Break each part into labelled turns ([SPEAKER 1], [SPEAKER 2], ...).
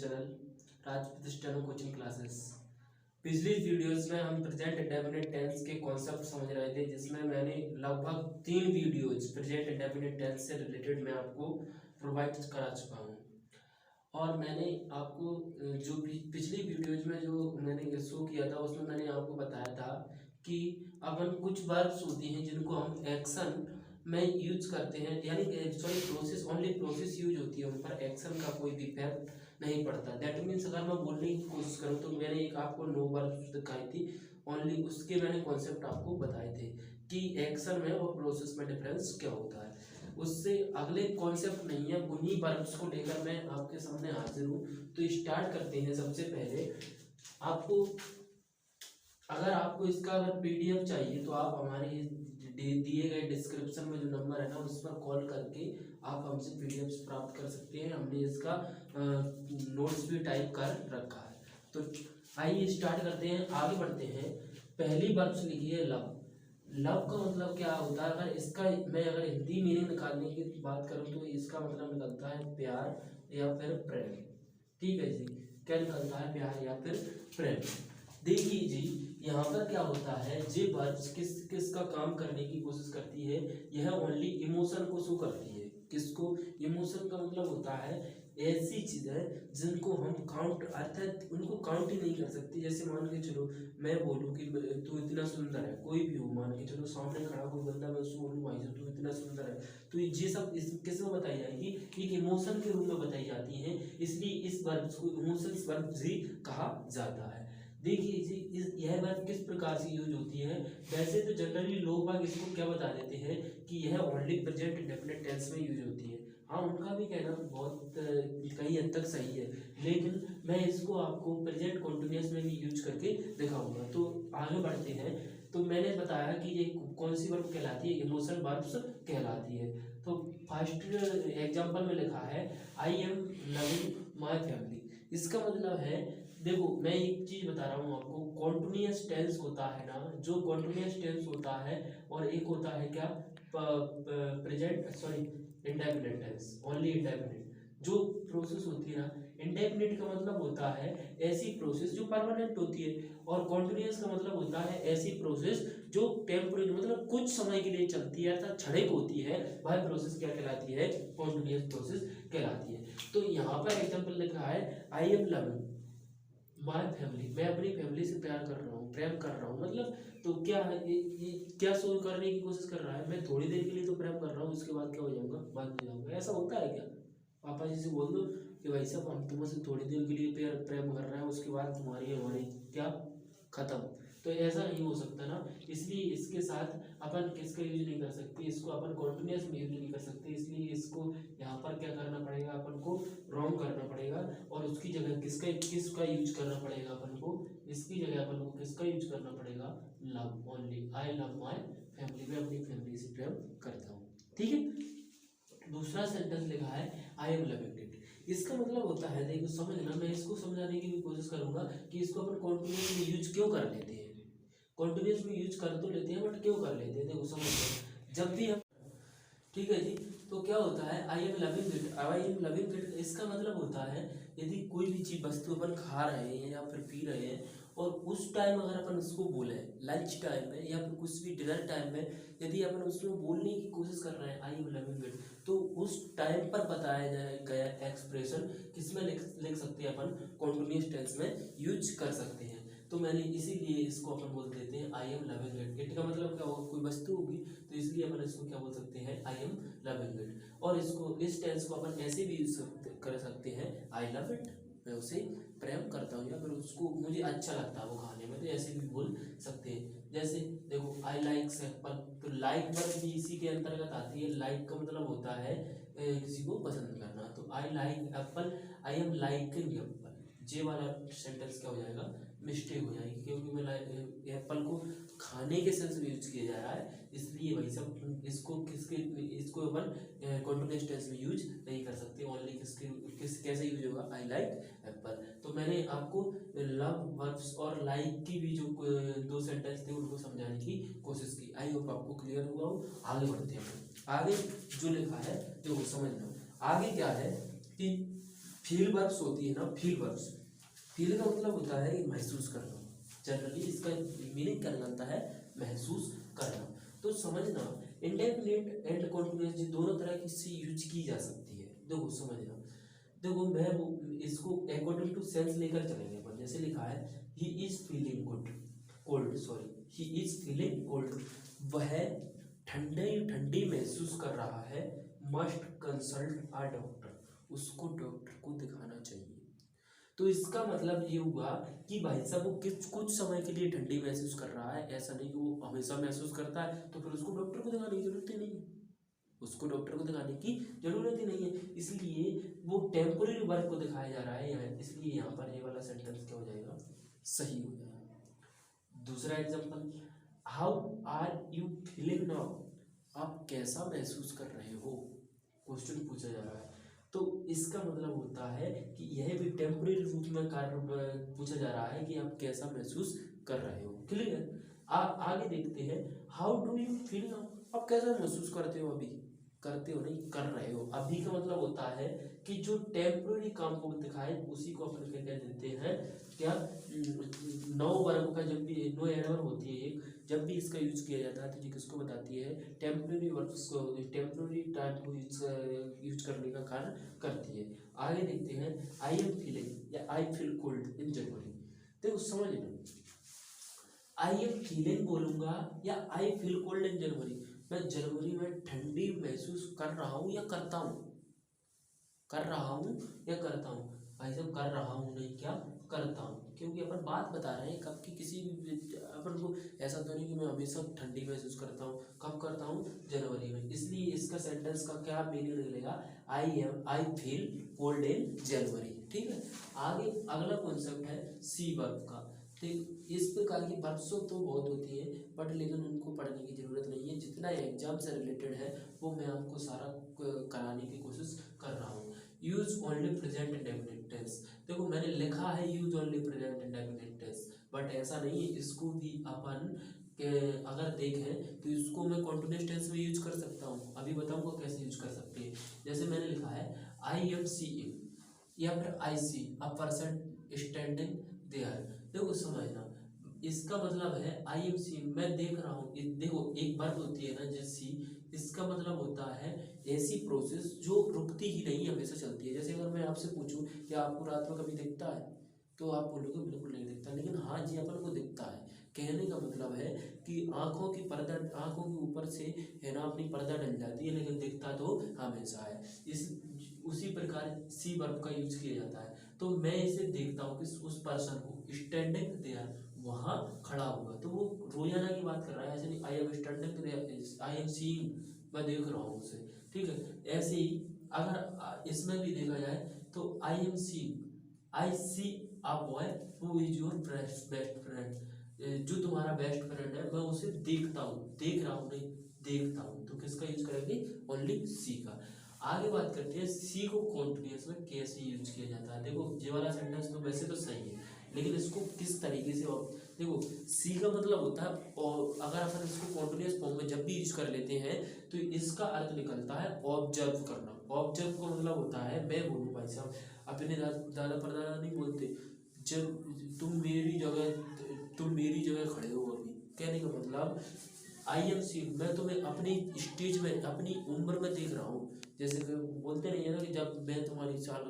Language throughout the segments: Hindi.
[SPEAKER 1] चैनल राज प्रतिष्ठान कोचिंग क्लासेस। पिछली वीडियोस में हम प्रेजेंट इंडेफिनिट टेंस के कॉन्सेप्ट समझ रहे थे, जिसमें मैंने लगभग 3 वीडियोज प्रेजेंट इंडेफिनिट टेंस से रिलेटेड मैं आपको प्रोवाइड करा चुका हूँ। और मैंने आपको जो पिछली वीडियोज में जो मैंने शो किया था उसमें मैंने आपको बताया था कि अपन कुछ वर्ब्स होती हैं जिनको हम एक्शन में यूज करते हैं, यानी sorry process, only process use होती है, उन पर एक्शन का कोई भी इफेक्ट नहीं पड़ता। दैट मीन्स अगर मैं बोलने की कोशिश करूँ तो मैंने एक आपको 9 वर्ब्स दिखाई थी, ओनली उसके मैंने कॉन्सेप्ट आपको बताए थे कि एक्शन में और प्रोसेस में डिफरेंस क्या होता है। उससे अगले कॉन्सेप्ट नहीं है, उन्हीं वर्ब्स को लेकर मैं आपके सामने हाजिर हूँ। तो स्टार्ट करते हैं। सबसे पहले आपको, अगर आपको इसका अगर पीडीएफ चाहिए तो आप हमारे दिए गए डिस्क्रिप्शन में जो नंबर है ना उस पर कॉल करके आप हमसे पीडीएफ प्राप्त कर सकते हैं। हमने इसका नोट्स भी टाइप कर रखा है। तो आइए स्टार्ट करते हैं, आगे बढ़ते हैं। पहली वर्ब्स लिखी है लव। लव का मतलब क्या होता है? अगर इसका मैं अगर हिंदी मीनिंग निकालने की बात करूँ तो इसका मतलब निकलता है प्यार या फिर प्रेम। ठीक है जी, क्या निकलता है? प्यार या फिर प्रेम। देखिए जी, यहाँ पर क्या होता है, जे वर्ब्स किस का काम करने की कोशिश करती है? यह ओनली इमोशन को शो करती है। किसको? इमोशन का मतलब होता है ऐसी चीजें जिनको हम काउंट, अर्थात उनको काउंट ही नहीं कर सकती। जैसे मान के चलो मैं बोलूँ कि तू इतना सुंदर है, कोई भी हो, मान के चलो सामने खड़ा कोई बंदा, मैं उसको बोलूँ भाई तू इतना सुंदर है, तो ये सब इस किस में बताई जाएगी? एक इमोशन के रूप में बताई जाती है, इसलिए इस वर्ब्स को इमोशंस वर्ब्स भी कहा जाता है। देखिए जी, यह वर्ब किस प्रकार से यूज होती है? वैसे तो जनरली लोग बाग इसको क्या बता देते हैं कि यह ओनली प्रेजेंट इंडेफिनिट टेंस में यूज होती है। हाँ, उनका भी कहना बहुत कई हद तक सही है, लेकिन मैं इसको आपको प्रेजेंट कॉन्टिन्यूअस में भी यूज करके दिखाऊंगा। तो आगे बढ़ते हैं। तो मैंने बताया कि ये कौन सी वर्ब कहलाती है? इमोशन वर्ब्स कहलाती है। तो फर्स्ट एग्जांपल में लिखा है I am loving my family. इसका मतलब है, देखो मैं एक चीज बता रहा हूँ आपको, कॉन्टिन्यूअस टेंस होता है ना, जो कॉन्टिन्यूअस टेंस होता है और एक होता है क्या, present sorry indefinite tense, only indefinite. जो प्रोसेस होती है ना, इंडेफिनिट का मतलब होता है ऐसी प्रोसेस जो परमानेंट होती है, और कॉन्टिन्यूअस का मतलब होता है ऐसी प्रोसेस जो टेम्पोररी, मतलब कुछ समय के लिए चलती है, अर्थात क्षणिक होती है। वह प्रोसेस क्या कहलाती है? कॉन्टिन्यूअस प्रोसेस कहलाती है। तो यहाँ पर एग्जाम्पल लिखा है I am loving my family, मैं अपनी फैमिली से प्यार कर रहा हूँ, प्रेम कर रहा हूँ। मतलब तो क्या है ये क्या शो करने की कोशिश कर रहा है? मैं थोड़ी देर के लिए तो प्रेम कर रहा हूँ, उसके बाद क्या हो जाऊंगा? बाद में जाऊंगा। ऐसा होता है क्या? पापा जी से बोल दो कि भाई साहब हम तुमसे थोड़ी देर के लिए प्रेम कर रहे हैं, उसके बाद तुम्हारी हमारी क्या खत्म? तो ऐसा नहीं हो सकता ना, इसलिए इसके साथ अपन किसका यूज नहीं कर सकते, इसको अपन कॉन्टिन्यूअस में यूज नहीं कर सकते। इसलिए इसको यहाँ पर क्या करना पड़ेगा? अपन को रॉन्ग करना पड़ेगा, और उसकी जगह किसका यूज करना पड़ेगा अपन को? इसकी जगह अपन को किसका यूज करना पड़ेगा? Love, only I love my family, मैं अपनी फैमिली से प्रेम करता हूँ। ठीक है। दूसरा सेंटेंस लिखा है आई एम लविंग इट। इसका मतलब होता है, देखो समझना, मैं इसको समझाने की भी कोशिश करूंगा कि इसको अपन कॉन्टिन्यूस में यूज क्यों कर लेते हैं। कॉन्टिन्यूस में यूज कर तो लेते हैं, बट क्यों कर लेते हैं? देखो समझ, जब भी हम, ठीक है जी, तो क्या होता है I am loving it, I am loving it, इसका मतलब होता है यदि कोई भी चीज वस्तु अपन खा रहे हैं या फिर पी रहे हैं, और उस टाइम अगर अपन उसको बोले लंच टाइम में या फिर कुछ भी डिनर टाइम में, यदि अपन उसमें बोलने की कोशिश कर रहे हैं आई एम लविंग इट, तो उस टाइम पर बताया गया एक्सप्रेशन किसमें लिख सकते हैं? अपन कॉन्टिन्यूअस टेंस में यूज कर सकते हैं। तो मैंने इसीलिए इसको अपन बोल देते हैं I am loving it. It का मतलब क्या होगा? कोई वस्तु होगी, तो इसलिए अपन इसको क्या बोल सकते हैं? I am loving it. और इसको, इस टेंस को अपन ऐसे भी यूज कर सकते हैं आई लव इट, मैं उसे प्रेम करता हूँ, या फिर उसको मुझे अच्छा लगता है वो खाने में, तो ऐसे भी बोल सकते हैं। जैसे देखो आई लाइक एप्पल, तो लाइक वर्ब भी इसी के अंतर्गत आती है। लाइक का मतलब होता है किसी को पसंद करना। तो I like apple, I am liking apple, जे वाला सेंटेंस क्या हो जाएगा? मिस्टेक हो जाएगी, क्योंकि मैं एप्पल को खाने के सेंस में यूज किया जा रहा है, इसलिए भाई सब इसको इसको अपन कॉन्टिन्यूअस टेंस में यूज नहीं कर सकते। ओनली कैसे यूज होगा? आई लाइक एप्पल। तो मैंने आपको लव वर्ब्स और लाइक की भी जो 2 सेंटेंस थे उनको समझाने की कोशिश की। आई होप आपको क्लियर हुआ हो। आगे बढ़ते हैं। आगे जो लिखा है जो समझना, आगे क्या है कि फील वर्ब्स होती है ना, फील वर्ब्स, फील का मतलब होता है महसूस करना। जनरली इसका मीनिंग क्या निकलता है, महसूस करना। तो समझना इंडेफिनिट एंड कॉन्टिन्यूअस ये दोनों तरह की से यूज की जा सकती है। देखो समझना, देखो मैं वो इसको अकॉर्डिंग टू सेंस लेकर चलेंगे अपन। जैसे लिखा है he is feeling good cold, sorry he is feeling cold, वह ठंडी महसूस कर रहा है, मस्ट कंसल्ट अ डॉक्टर, उसको डॉक्टर को दिखाना चाहिए। तो इसका मतलब ये हुआ कि भाई साहब वो कुछ समय के लिए ठंडी महसूस कर रहा है, ऐसा नहीं कि वो हमेशा महसूस करता है, तो फिर उसको डॉक्टर को दिखाने की जरूरत ही नहीं है, उसको डॉक्टर को दिखाने की जरूरत ही नहीं है। इसलिए वो टेम्पोररी वर्क को दिखाया जा रहा है यहाँ, इसलिए यहाँ पर ये वाला सेंटेंस क्या हो जाएगा, सही हो जाएगा। दूसरा example, how are you feeling now, आप कैसा महसूस कर रहे हो, क्वेश्चन पूछा जा रहा है। तो इसका मतलब होता है कि यह भी टेम्परेरी रूप में कार्य पूछा जा रहा है कि आप कैसा महसूस कर रहे हो। क्लियर। आगे देखते हैं, how do you feel now, आप कैसा महसूस करते हो अभी, करते हो नहीं कर रहे हो। अभी का मतलब होता है कि जो टेम्परेरी काम को दिखाए उसी को अपन क्या कह देते हैं, क्या नो वर्ब का जब भी नो एडवर्ब होती है एक, जब भी इसका यूज किया जाता है तो ये किसको बताती है, टेम्परेरी वर्ब्स को, टेम्परेरी टाइम को यूज करने का कार्य करती है। आगे देखते हैं, आई एम फीलिंग या आई फील कोल्ड इन जनवरी। देखो समझ लो, आई एम फीलिंग बोलूंगा या आई फील कोल्ड इन जनवरी, मैं जनवरी में ठंडी महसूस कर रहा हूँ या करता हूँ, कर रहा हूँ या करता हूँ, भाई साहब कर रहा हूँ नहीं क्या करता हूँ, क्योंकि अपन बात बता रहे हैं कब की, किसी भी अपन को ऐसा तो नहीं कि मैं हमेशा ठंडी महसूस करता हूँ, कब करता हूँ, जनवरी में। इसलिए इसका सेंटेंस का क्या मीनिंग निकलेगा, आई फील कोल्ड इन जनवरी। ठीक है। आगे अगला कॉन्सेप्ट है सी वर्ब का। तो इस प्रकार की वर्ब्स तो बहुत होती है, बट लेकिन उनको पढ़ने की जरूरत नहीं है, जितना एग्जाम से रिलेटेड है वो मैं आपको सारा कराने की कोशिश कर रहा हूँ। Use only present indefinite tense, देखो मैंने लिखा है use only present indefinite tense, but ऐसा नहीं है, इसको भी अपन के अगर देखें तो इसको मैं कॉन्टिन्यूअस टेंस में यूज कर सकता हूँ। अभी बताऊंगा कैसे यूज कर सकते हैं। जैसे मैंने लिखा है आई एम सीइंग या फिर आई see a person standing there, देखो समझना इसका मतलब है आई एम सीइंग, मैं देख रहा हूँ। देखो एक वर्ब होती है ना जैसी, इसका मतलब होता है ऐसी प्रोसेस जो रुकती ही नहीं, हमेशा चलती है। जैसे अगर मैं आपसे पूछूं कि आपको रात में कभी दिखता है, तो आप बोलोगे बिल्कुल नहीं दिखता, लेकिन हाँ जी अपन को दिखता है। कहने का मतलब है कि आंखों की पर्दा, आंखों के ऊपर से है ना अपनी पर्दा डल जाती है, लेकिन दिखता तो हमेशा है। इस उसी प्रकार सी वर्ब का यूज किया जाता है। तो मैं इसे देखता हूँ कि उस पर्सन को स्टैंडिंग देयर, वहां खड़ा हुआ, तो वो रोजाना की बात कर रहा है, ऐसे नहीं I am standing, I am seeing, मैं देख रहा हूँ उसे। ठीक है। ऐसे ही अगर इसमें भी देखा जाए तो I am seeing, I see a boy who is your best friend, जो तुम्हारा बेस्ट फ्रेंड है मैं उसे देखता हूँ, देख रहा हूँ नहीं देखता हूँ, तो किसका यूज करेंगे, ओनली सी का। आगे बात करते हैं सी को कॉन्टिन्यूअस में कैसे यूज किया जाता है। देखो ये वाला सेंटेंस तो वैसे तो सही है, लेकिन इसको किस तरीके से, और देखो सी का मतलब होता है, और अगर अपन इसको कॉन्टिन्यूअस फॉर्म में जब भी यूज कर लेते हैं तो इसका अर्थ निकलता है ऑब्जर्व करना। ऑब्जर्व का मतलब होता है, मैं बोलूँ भाई साहब, अपने दादा परदादा नहीं बोलते, जब तुम मेरी जगह खड़े हो अभी, कहने का मतलब आई एम सी, मैं तुम्हें अपनी स्टेज में अपनी उम्र में देख रहा हूँ। जैसे कि बोलते नहीं है ना कि जब मैं तुम्हारी साल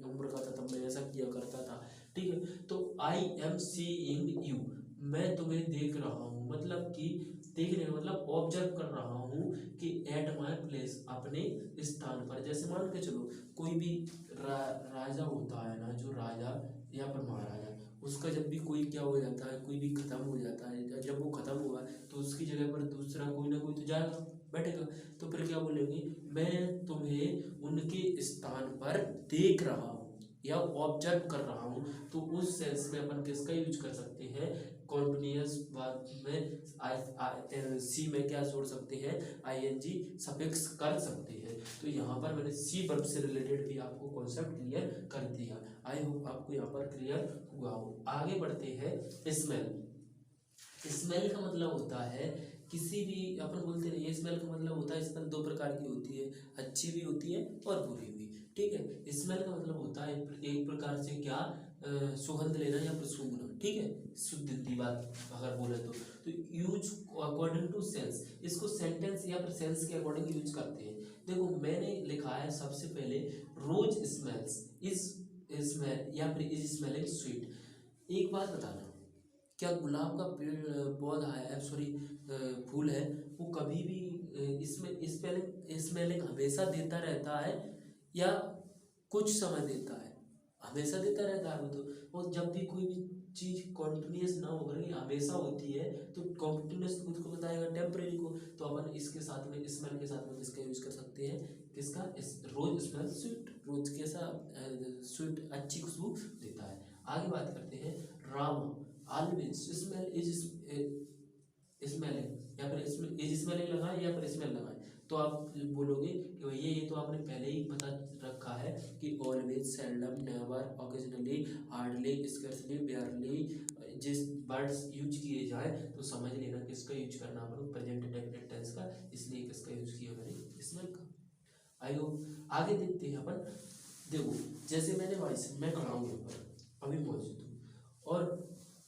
[SPEAKER 1] उम्र का था तब मैं ऐसा किया करता था। ठीक है। तो आई एम सीइंग यू, मैं तुम्हें देख रहा हूँ, मतलब कि देखने का मतलब ऑब्जर्व कर रहा हूँ कि एट माई प्लेस, अपने स्थान पर। जैसे मान के चलो कोई भी राजा होता है ना, जो राजा या फिर महाराजा, उसका जब भी कोई क्या हो जाता है, कोई भी खत्म हो जाता है, जब वो खत्म हुआ तो उसकी जगह पर दूसरा कोई ना कोई तो जाएगा, बैठेगा, तो फिर क्या बोलेंगे, मैं तुम्हें उनके स्थान पर देख रहा हूँ या ऑब्जर्व कर रहा हूँ। तो उस सेंस में अपन किसका यूज कर सकते हैं, कॉन्टिन्यूअस वर्ब में सी में क्या जोड़ सकते हैं, आईएनजी सफिक्स कर सकते हैं। तो यहाँ पर मैंने सी वर्ब से रिलेटेड भी आपको कॉन्सेप्ट क्लियर कर दिया। आई होप आपको यहाँ पर क्लियर हुआ हो। आगे बढ़ते हैं स्मेल। स्मेल का मतलब होता है किसी भी अपन बोलते नहीं, स्मेल का मतलब होता है, स्मेल दो प्रकार की होती है, अच्छी भी होती है और बुरी भी। ठीक है, स्मेल का मतलब होता है एक प्रकार से क्या, सुगंध लेना या फिर सूंघना। ठीक है, शुद्ध हिंदी बात अगर बोले तो यूज अकॉर्डिंग टू सेंस, इसको सेंटेंस या फिर सेंस के अकॉर्डिंग यूज करते हैं। देखो मैंने लिखा है सबसे पहले, रोज स्मेल्स इज स्मेल या फिर इज स्मेलिंग स्वीट। एक बात बताना, क्या गुलाब का पेड़ पौधा है, सॉरी फूल है, वो कभी भी इसमें स्मेलिंग स्मेलिंग हमेशा देता रहता है या कुछ समय देता है? हमेशा देता रहता है वो तो। और जब भी कोई भी चीज कॉन्टिन्यूस ना होकर के हमेशा होती है तो कॉन्टिन्यूस खुद को बताएगा टेम्परेरी को। तो अपन इसके साथ में स्मेल के साथ में किसका यूज कर सकते हैं, किसका, रोज स्मेल स्वीट, रोज कैसा स्वीट अच्छी खुशबू देता है। आगे बात करते हैं, Rama always smell is smelling या फिर इज स्मेलिंग लगाए या फिर स्मेल लगाए। तो आप बोलोगे कि भैया ये तो आपने पहले ही बता रखा है कि always, seldom, never, occasionally, hardly, scarcely, barely, जिस वर्ड्स यूज किए जाए तो समझ लेना किसका यूज करना अपन, प्रेजेंट डेफिनेट टेंस का, इसलिए किसका यूज किया मैंने, स्मेल का। आई होप आगे देखते हैं अपन। देखो जैसे मैंने वॉइस, मैं खड़ा हूँ यहाँ पर अभी मौजूद हूँ और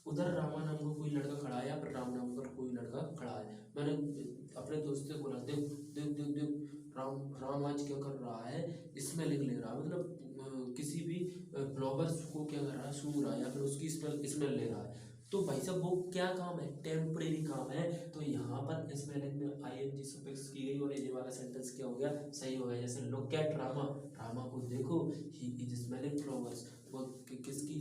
[SPEAKER 1] उधर रामा नाम का कोई लड़का खड़ा है या फिर राम नाम का कोई लड़का खड़ा है। मैंने अपने दोस्त से बोला, देख देख देख देख राम राम आज क्या कर रहा है, इसमें लिख ले रहा है, मतलब किसी भी फ्लावर्स को क्या कर रहा है, सूंघ रहा है या फिर उसकी स्मेल ले रहा है। तो भाई साहब वो क्या काम है, टेम्परेरी काम है। तो यहाँ पर स्मेलिंग में आईएनजी सफिक्स की गई और ये वाला सेंटेंस क्या हो गया, सही हो गया। जैसे लुक एट रामा, रामा को देखो, ही इज स्मेलिंग फ्लावर्स, वो किसकी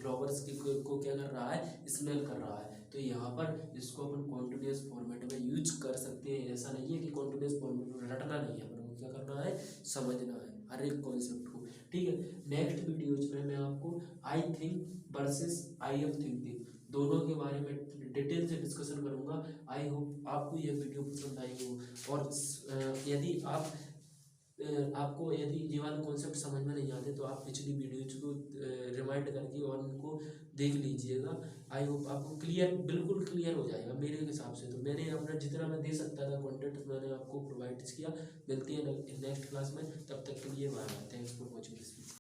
[SPEAKER 1] फ्लावर्स की को क्या कर रहा है, स्मेल कर रहा है। तो यहाँ पर इसको अपन कॉन्टिन्यूस फॉर्मेट में यूज कर सकते हैं। ऐसा नहीं है कि कॉन्टिन्यूस फॉर्मेट में रटना नहीं है, अपन को क्या करना है, समझना है हर एक कॉन्सेप्ट को। ठीक है, नेक्स्ट वीडियोज में मैं आपको I think versus I am thinking दोनों के बारे में डिटेल से डिस्कशन करूंगा। आई होप आपको यह वीडियो पसंद आई हो। और यदि आपको यदि ये वाले कॉन्सेप्ट समझ में नहीं आते तो आप पिछली वीडियोज को रिमाइंड करके और उनको देख लीजिएगा। आई होप आपको क्लियर, बिल्कुल क्लियर हो जाएगा मेरे हिसाब से। तो मैंने अपना जितना मैं दे सकता था कंटेंट मैंने आपको प्रोवाइड किया। मिलती है नेक्स्ट क्लास में, तब तक के लिए bye bye, thanks for watching this video.